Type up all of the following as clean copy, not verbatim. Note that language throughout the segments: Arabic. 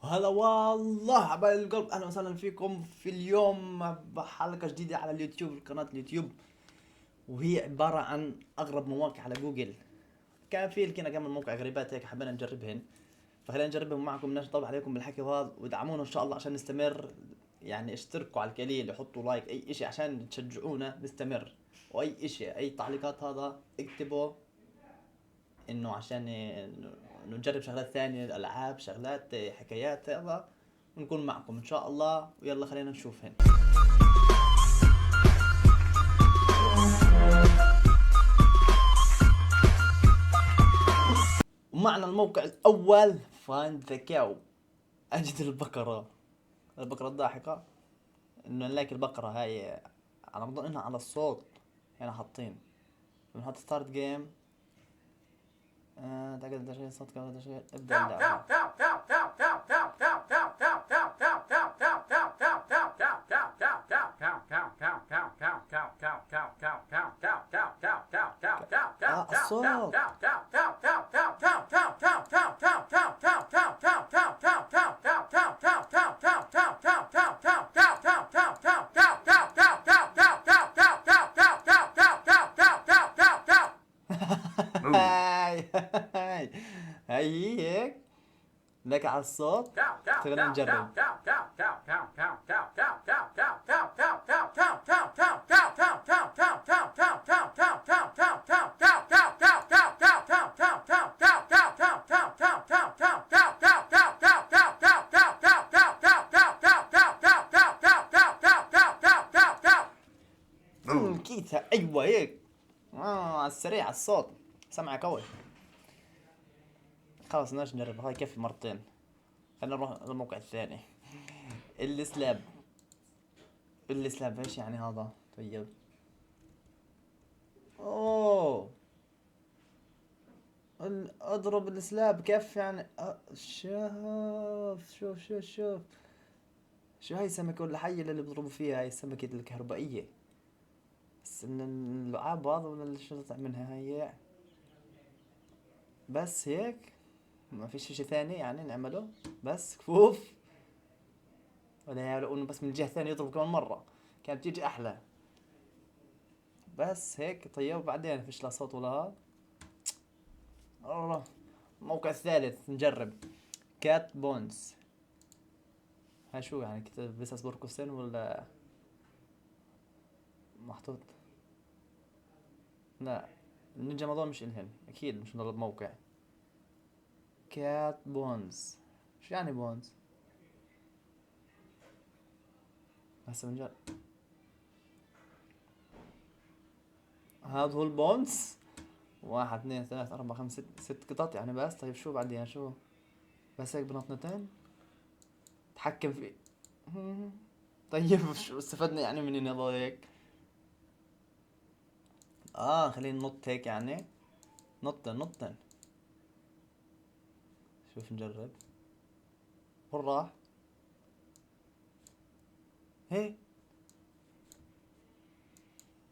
هلا والله عبال القلب، اهلا وسهلا فيكم في اليوم بحلقة جديدة على اليوتيوب، قناة اليوتيوب، وهي عبارة عن اغرب مواقع على جوجل. كان في لكنا كم من موقع غريبات هيك حبينا نجربهن، فخلينا نجربهم معكم، نطول عليكم بالحكي هذا ودعمونا ان شاء الله عشان نستمر. يعني اشتركوا على القليل، حطوا لايك، اي اشي عشان تشجعونا نستمر. واي اشي، اي تعليقات هذا اكتبوا، انه عشان نجرب شغلات ثانية، الالعاب، شغلات، حكايات هذا، ونكون معكم ان شاء الله. ويلا خلينا نشوف هنا. ومعنا الموقع الاول فايند ذا كاو، اجد البقرة. البقرة الضاحكة، انه نلاقي البقرة هاي على ما انها على الصوت. هنا حاطين بنحط ستارت جيم. تأكد ده شيء صوت كذا، ده شيء ابدأ اللعبة. الصوت. هاي هاي هاي هيك لك على الصوت. خلينا نجرب. كيتها ايوه هيك. على السريع على الصوت، سمعك قوي. خلاص بدناش نجرب، هاي كفي مرتين. خلينا نروح للموقع الثاني. السلاب. السلاب ايش يعني هذا؟ طيب. اوه، اضرب السلاب كيف يعني؟ شوف. شو هاي السمكة ولا حية اللي بيضربوا فيها؟ هاي السمكة الكهربائية. بس ان اللعاب هذا ولا شو تطلع منها هي؟ بس هيك؟ ما فيش شي ثاني يعني نعمله؟ بس كفوف؟ ولا لو انه بس من الجهة الثانية يضرب كمان مرة كانت تيجي احلى. بس هيك طيب، وبعدين فيش لا صوت ولا هذا. الله. الموقع الثالث نجرب. كات بونز. هاي شو يعني، كتاب بس بوركوسين ولا محطوط؟ لا، النينجا ماضون مش الهن اكيد، مش من الموقع. كات بونز. شو يعني بونز؟ هسه بنجرب. هذا هو البونز. واحد اثنين ثلاثة أربعة خمسة ست قطط يعني. بس طيب شو بعدين شو؟ بس هيك بنطنتين تحكم في. طيب شو استفدنا يعني من اني اضل هيك؟ خلينا ننط هيك يعني. نطن. شوف نجرب. وين راح؟ هي.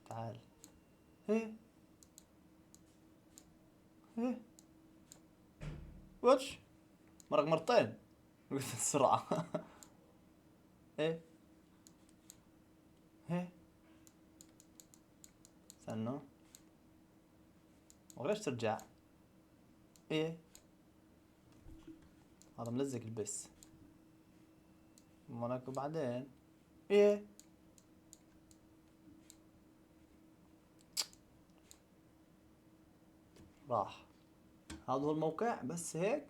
تعال. هي. هي. وش؟ مرق مرتين. قلت السرعة. ايه. هي. استنى. وليش ترجع؟ ايه. هذا ملزق البس. مرق وبعدين. ايه. راح. هذا هو الموقع بس هيك.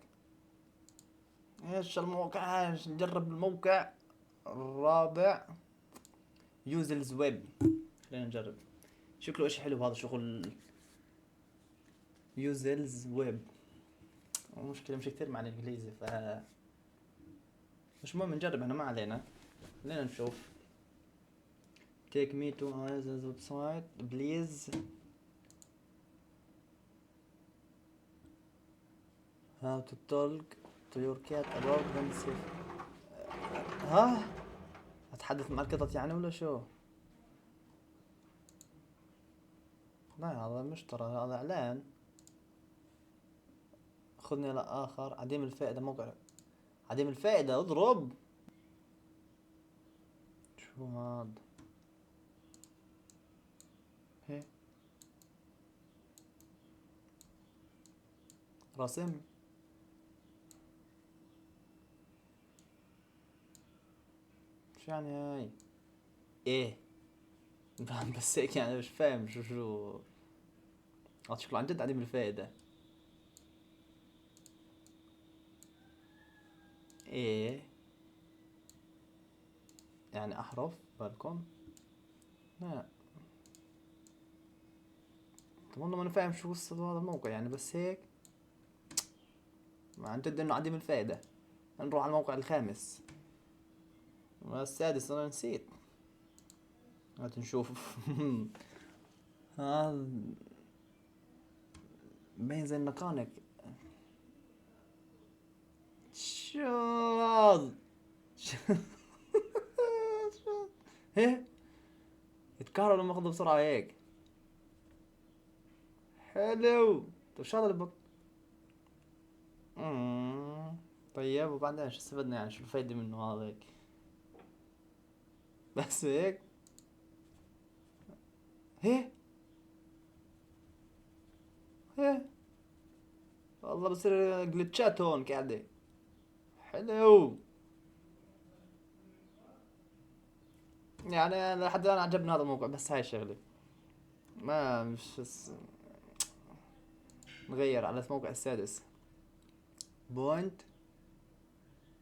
ايش الموقع؟ ايش نجرب الموقع الرابع. يوزلز ويب. خلينا نجرب. شكله اشي حلو هذا شغل. يوزلز ويب. المشكلة مش كثير مع الانجليزي ف مش مهم، نجرب احنا ما علينا. خلينا نشوف. take me to his website please. how to talk to your cat about themselves. ها، اتحدث مع القطط يعني ولا شو؟ لا هذا مش ترى، هذا اعلان. خذني الى اخر عديم الفائدة موقع. عديم الفائدة اضرب. شو هاد؟ هي رسم. شو يعني هاي؟ ايه. بس هيك يعني مش فاهم شو شكله عن جد عديم الفائدة. ايه يعني احرف بالكم. لا طب والله ما انا فاهم شو قصة هذا الموقع يعني، بس هيك عن جد انه عديم الفائدة. نروح على الموقع الخامس والسادس، انا نسيت. هات نشوف. هذا باين زي الميكانيك. شو هذا؟ ايه يتكهرب لما اخذه بسرعة هيك. حلو. طيب شو هذا اللي طيب وبعدين شو استفدنا يعني، شو الفايدة منه هذا هيك؟ بس هيك. هيه هيه والله بصير جلتشات هون قاعدة. حلو. يعني لحد الآن عجبني هذا الموقع، بس هاي الشغلة ما مش نغير على الموقع السادس. بوينت.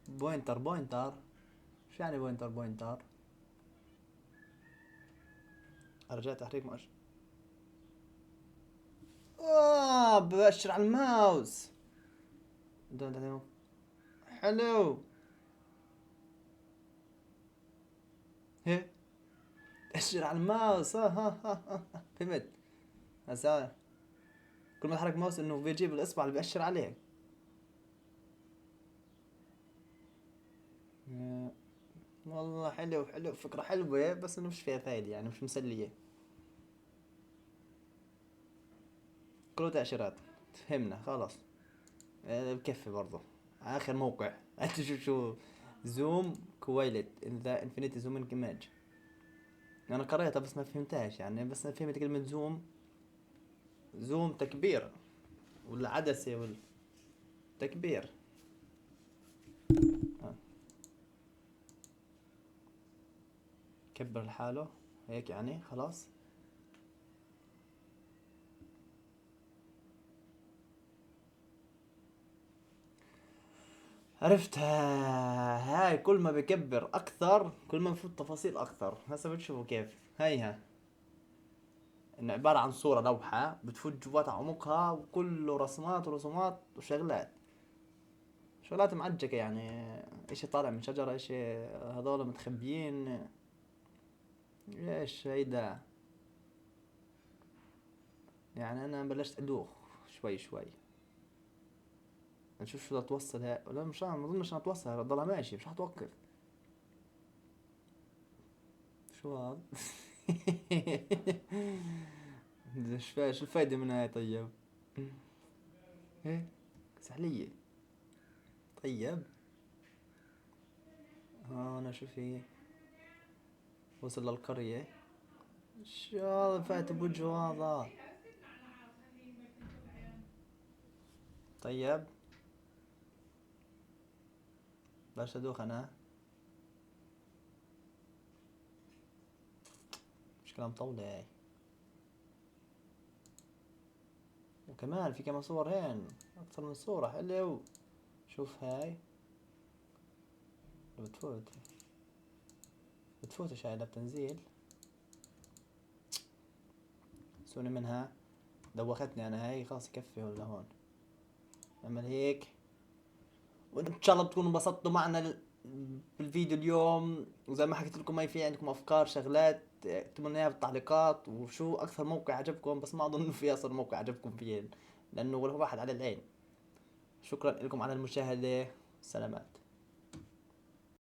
بوينتر. شو يعني بوينتر؟ رجعت تحريك مؤشر. بأشر على الماوس. حلو. هي أشر على الماوس. فهمت. هسا كل ما تحرك ماوس انه بيجيب الاصبع اللي بأشر عليه. آه، والله حلو فكرة حلوة، بس انه مش فيها فايدة يعني، مش مسلية. كله تأشيرات. فهمنا خلاص. بكفي برضه. اخر موقع. انت شو زوم كويلت ذا انفينيتي زوم ايماج. انا قريتها بس ما فهمتهاش يعني، بس انا فهمت كلمة زوم. زوم تكبير، ولا عدسة ولا تكبير. آه. كبر لحاله هيك يعني خلاص. عرفتها. هاي كل ما بكبر اكثر كل ما بفوت تفاصيل اكثر. هسه بتشوفوا كيف. هيها انه عبارة عن صورة لوحة بتفوت جوات عمقها، وكله رسمات ورسومات وشغلات. شغلات معجقة يعني. اشي طالع من شجرة، اشي هذول متخبيين. ايش هيدا؟ يعني انا بلشت ادوخ شوي شوي. نشوف شو بدها توصل هاي، ولا مش ما اظنش انها توصل، ضلها ماشي مش حتوقف. شو هذا؟ شو الفايدة من هاي طيب؟ ايه سحلية. طيب ها انا شو في. وصل للقرية. شو هذا فات بوجهه هذا؟ طيب بلاش ادوخ انا. مشكلة مطولة هاي. وكمان في كمان صور هين. اكثر من صورة. حلو. شوف هاي. بتفوت. بتفوت شايلة بتنزيل. سوني منها. دوختني انا هاي خلاص يكفي ولا هون. نعمل هيك. وان شاء الله تكونوا انبسطتوا معنا بالفيديو اليوم، وزي ما حكيت لكم ما في عندكم افكار شغلات اكتبوا لنا اياها بالتعليقات، وشو اكثر موقع عجبكم. بس ما اظن في اصلا موقع عجبكم فيه، لانه ولا واحد على العين. شكرا لكم على المشاهدة. سلامات.